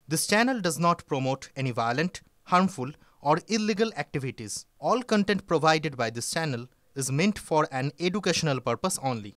This channel does not promote any violent, harmful, or illegal activities. All content provided by this channel is meant for an educational purpose only.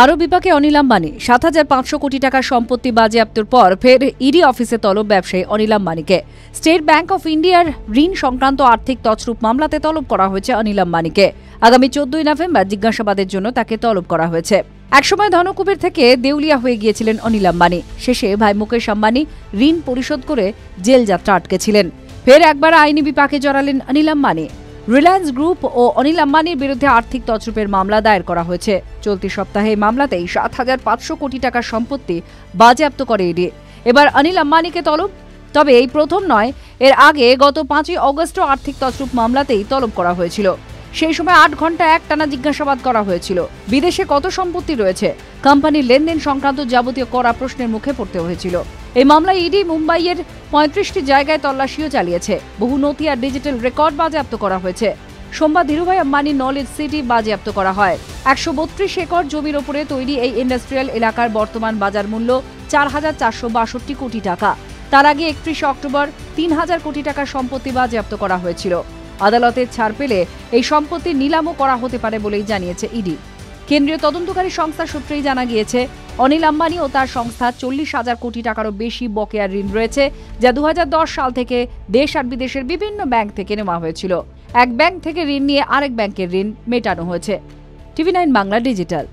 আরও বিপাকে অনিল আম্বানি ৭৫০০ কোটি টাকার সম্পত্তি বাজেয়াপ্তর পর ফের ED অফিসে তলব ব্যবসায়ী অনিল আম্বানিকে। স্টেট ব্যাংক অফ ইন্ডিয়ার ঋণ সংক্রান্ত আর্থিক তছরূপ মামলাতে তলব করা হয়েছে অনিল আম্বানিকে। আগামী ১৪ই নভেম্বর জিজ্ঞাসাবাদের জন্য তাকে তলব করা হয়েছে। একসময় ধনকুবের থেকে দেউলিয়া হয়ে গিয়েছিলেন অনিল আম্বানি। শেষে ভাই মুকেশ আম্বানি ঋণ পরিশোধ করে জেল যাত্রা আটকেছিলেন। ফের একবার আইনি বিপাকে জড়ালেন অনিল আম্বানি। রিলায়েন্স গ্রুপ ও অনিল আম্বানির বিরুদ্ধে আর্থিক তছরূপের মামলা দায়ের করা হয়েছে। চলতি সপ্তাহে এই মামলাতেই ৭৫০০ কোটি টাকার সম্পত্তি বাজেয়াপ্ত করে ইডি। এবার অনিল আম্বানিকে তলব। তবে এই প্রথম নয়, এর আগে গত ৫ই অগস্টও আর্থিক তছরূপ মামলাতেই তলব করা হয়েছিল। সেই সময় ৮ ঘন্টা একটানা জিজ্ঞাসাবাদ করা হয়েছিল। বিদেশে কত সম্পত্তি রয়েছে, কোম্পানির লেনদেন সংক্রান্ত যাবতীয় কড়া প্রশ্নের মুখে পড়তে হয়েছিল। এই মামলায় ইডি মুম্বাইয়ের ৩৫টি জায়গায় তল্লাশিও চালিয়েছে। বহু নথি আর ডিজিটাল রেকর্ড বাজেয়াপ্ত করা হয়েছে। সোমবার ধীরুভাই আম্বানির নলেজ সিটি বাজেয়াপ্ত করা হয়। ১৩২ একর জমির ওপরে তৈরি এই ইন্ডাস্ট্রিয়াল এলাকার বর্তমান বাজার মূল্য ৪,৪৬২ কোটি টাকা। তার আগে ৩১ অক্টোবর ৩,০০০ কোটি টাকার সম্পত্তি বাজেয়াপ্ত করা হয়েছিল। আদালতের ছাড় পেলে এই সম্পত্তি নিলামও করা হতে পারে বলেই জানিয়েছে ইডি। কেন্দ্রীয় তদন্তকারী সংস্থার সূত্রেই জানা গিয়েছে, অনিল আম্বানি ও তার সংস্থা ৪০,০০০ কোটি টাকারও বেশি বকেয়া ঋণ রয়েছে, যা ২০১০ সাল থেকে দেশ আর বিদেশের বিভিন্ন ব্যাংক থেকে নেওয়া হয়েছিল। এক ব্যাংক থেকে ঋণ নিয়ে আরেক ব্যাংকের ঋণ মেটানো হয়েছে। টিভি9 বাংলা ডিজিটাল।